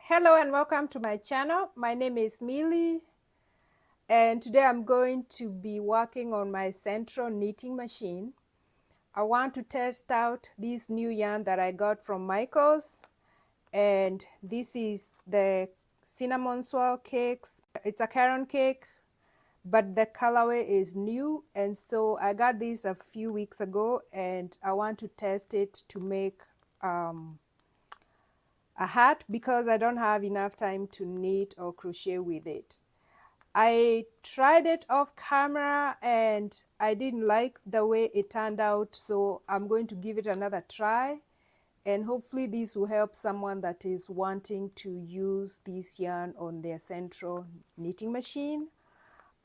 Hello and welcome to my channel. My name is Millie and today I'm going to be working on my Sentro knitting machine. I want to test out this new yarn that I got from Michaels, and this is the cinnamon swirl cakes. It's a Caron cake, but the colorway is new, and so I got this a few weeks ago and I want to test it to make a hat because I don't have enough time to knit or crochet with it. I tried it off camera and I didn't like the way it turned out, so I'm going to give it another try, and hopefully this will help someone that is wanting to use this yarn on their Sentro knitting machine.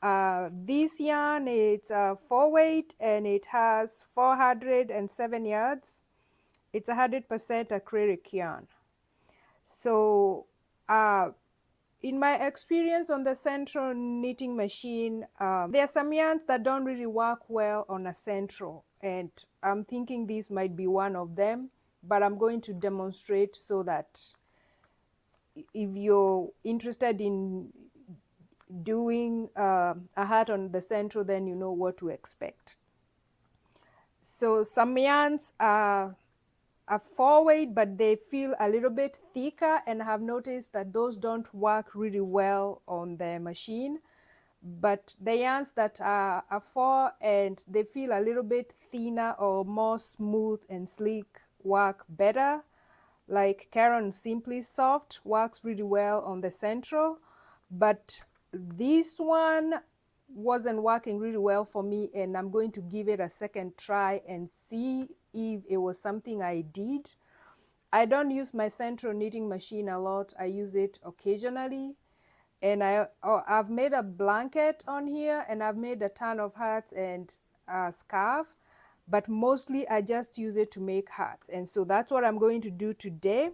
This yarn, it's a 4-weight and it has 407 yards. It's 100% acrylic yarn. So in my experience on the Sentro knitting machine, there are some yarns that don't really work well on a Sentro, and I'm thinking this might be one of them, but I'm going to demonstrate so that if you're interested in doing a hat on the Sentro, then you know what to expect. So some yarns are a 4-weight, but they feel a little bit thicker, and I have noticed that those don't work really well on the machine. But the yarns that are a 4 and they feel a little bit thinner or more smooth and sleek work better. Like Caron Simply Soft works really well on the Sentro, but this one wasn't working really well for me, and I'm going to give it a second try and see if it was something I did. I don't use my Sentro knitting machine a lot. I use it occasionally, and I've made a blanket on here, and I've made a ton of hats and a scarf, but mostly I just use it to make hats, and so that's what I'm going to do today.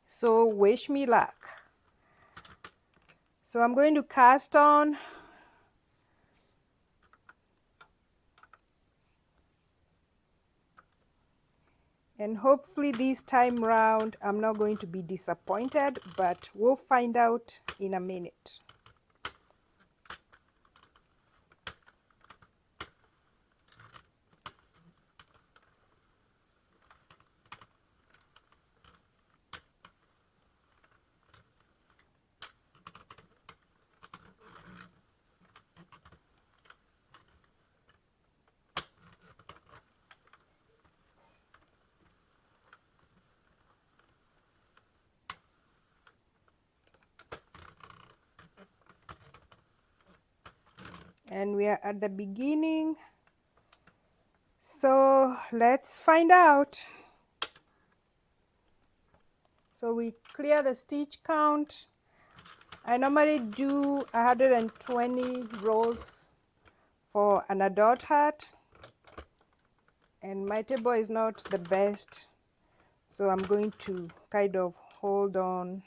So wish me luck. So I'm going to cast on. And hopefully this time round I'm not going to be disappointed, but we'll find out in a minute. And we are at the beginning, so let's find out. So we clear the stitch count. I normally do 120 rows for an adult hat, and my table is not the best, so I'm going to kind of hold on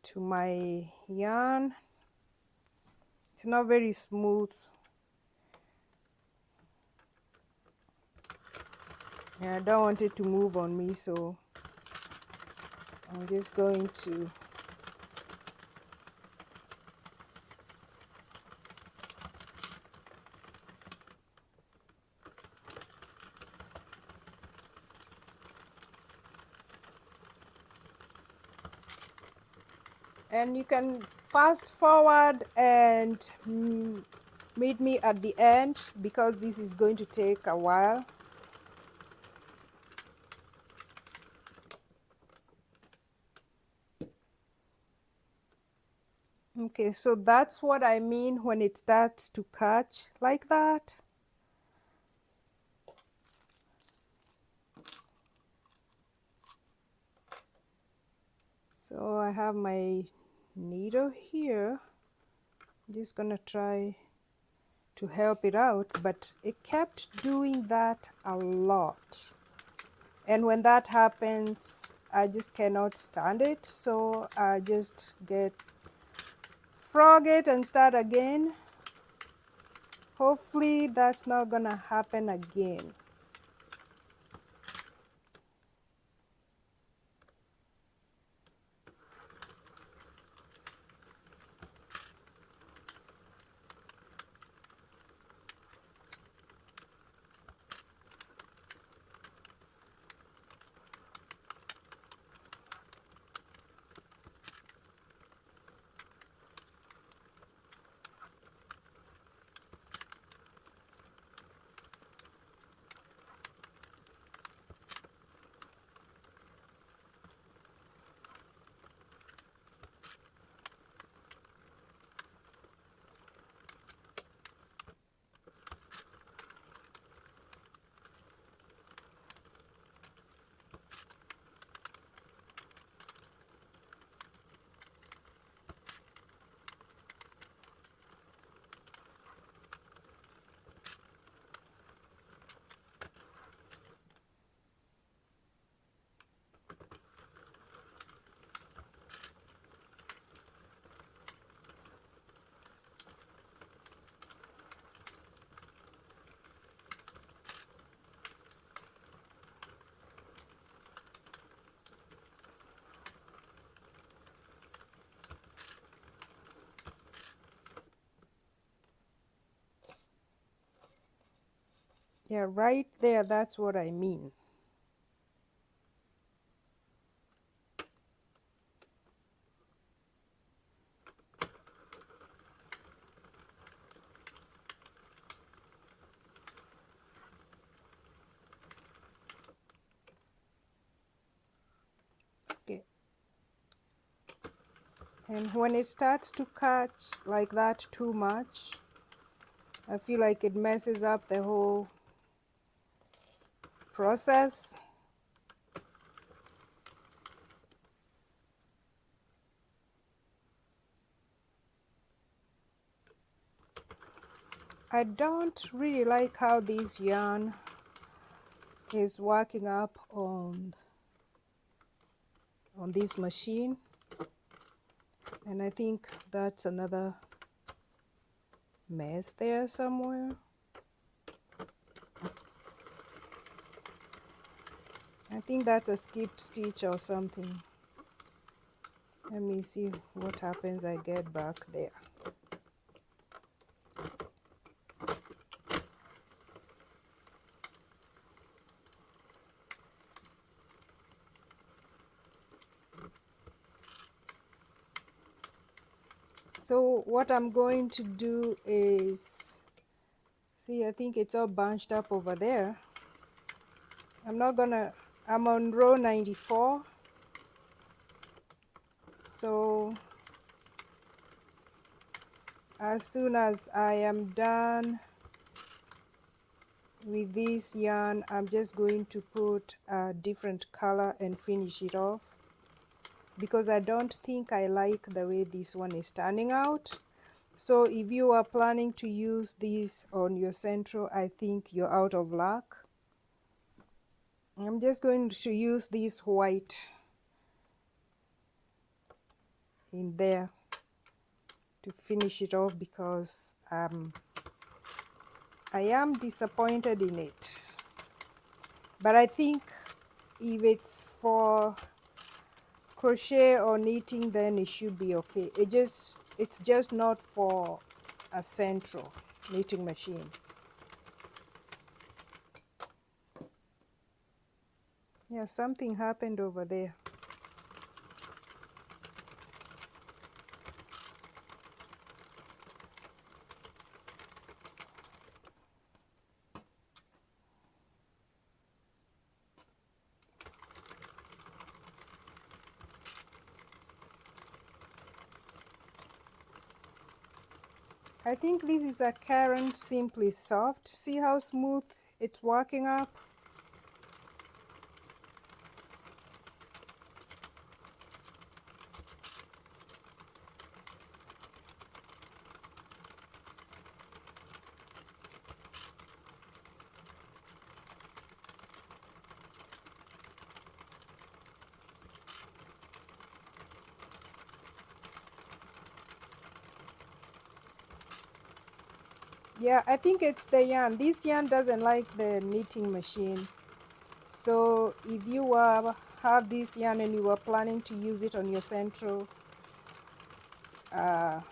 to my yarn. It's not very smooth, and I don't want it to move on me, so I'm just going to and you can fast forward and meet me at the end because this is going to take a while. Okay, so that's what I mean when it starts to catch like that. So I have my needle here. I'm just gonna try to help it out, but it kept doing that a lot, and when that happens I just cannot stand it, so I just frog it and start again. Hopefully that's not gonna happen again. Yeah, right there, that's what I mean. Okay. And when it starts to catch like that too much, I feel like it messes up the whole process. I don't really like how this yarn is working up on this machine, and I think that's another mess there somewhere. I think that's a skipped stitch or something. Let me see what happens I get back there. So what I'm going to do is, see, I think it's all bunched up over there. I'm on row 94. So as soon as I am done with this yarn, I'm just going to put a different color and finish it off, because I don't think I like the way this one is turning out. So if you are planning to use this on your Sentro, I think you're out of luck. I'm just going to use this white in there to finish it off, because I am disappointed in it. But I think if it's for crochet or knitting, then it should be okay. It's just not for a Sentro knitting machine. Yeah, something happened over there. I think this is a Caron Simply Soft. See how smooth it's working up? Yeah, I think it's the yarn. This yarn doesn't like the knitting machine. So if you have this yarn and you are planning to use it on your Sentro, I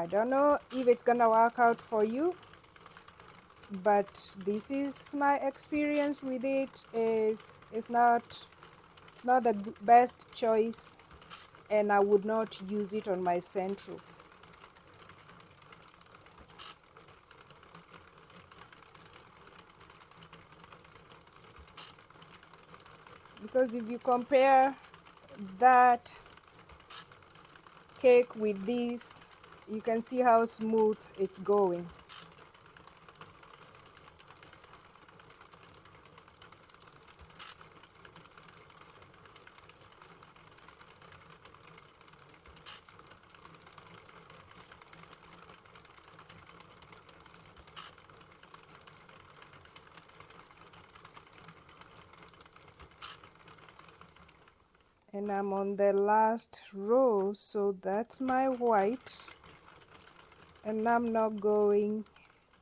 don't know if it's gonna work out for you, but this is my experience with it. It's not the best choice, and I would not use it on my Sentro. Because if you compare that cake with this, you can see how smooth it's going. And I'm on the last row, so that's my white, and I'm not going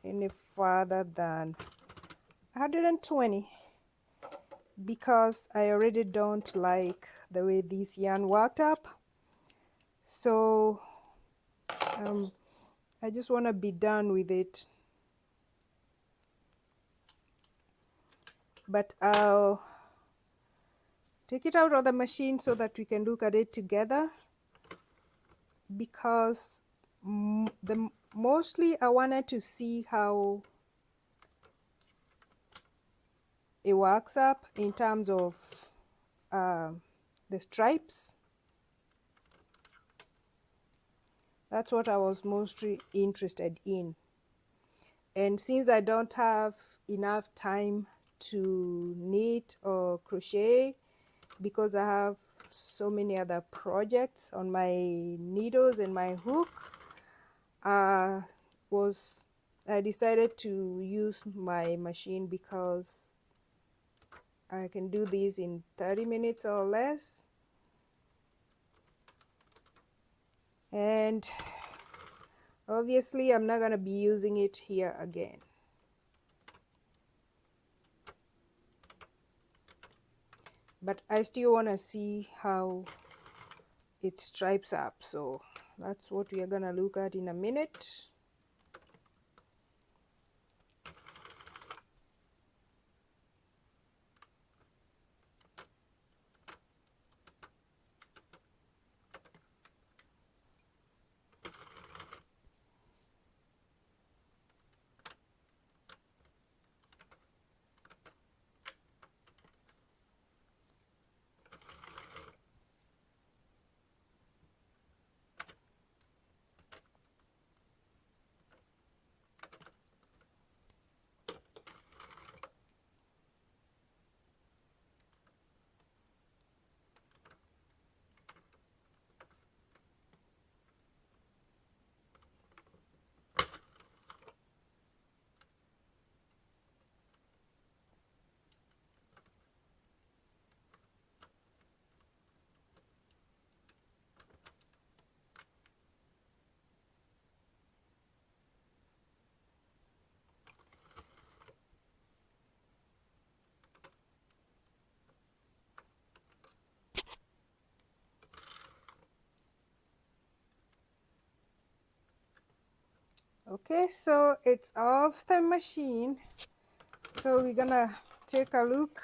any further than 120, because I already don't like the way this yarn worked up. So I just want to be done with it. but I'll take it out of the machine so that we can look at it together, because mostly I wanted to see how it works up in terms of the stripes. That's what I was mostly interested in. And since I don't have enough time to knit or crochet because I have so many other projects on my needles and my hook, I decided to use my machine because I can do this in 30 minutes or less. And obviously I'm not going to be using it here again. But I still want to see how it stripes up, so that's what we are going to look at in a minute. Okay, so it's off the machine, so we're gonna take a look.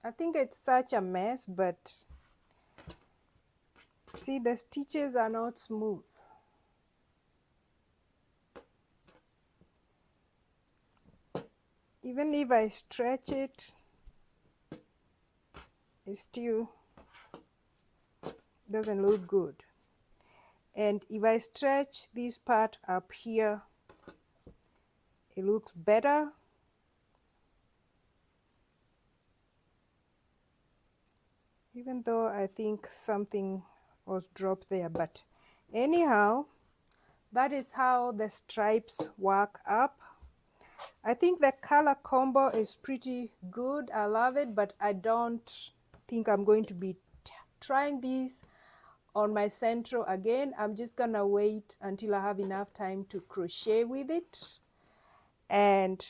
I think it's such a mess, but see, the stitches are not smooth. Even if I stretch it, it still doesn't look good. And if I stretch this part up here, it looks better. Even though I think something was dropped there, but anyhow, that is how the stripes work up. I think the color combo is pretty good. I love it, but I don't think I'm going to be trying this on my Sentro again. I'm just gonna wait until I have enough time to crochet with it and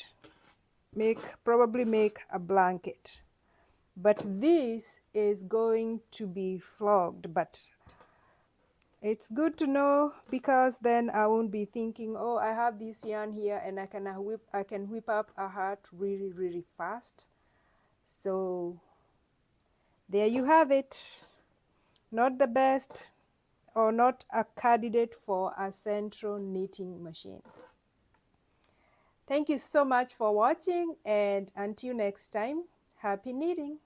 probably make a blanket. But this is going to be flogged, but it's good to know, because then I won't be thinking, oh, I have this yarn here and I can whip up a heart really, really fast. So there you have it. Not the best, or not a candidate for a Sentro knitting machine. Thank you so much for watching, and until next time, happy knitting.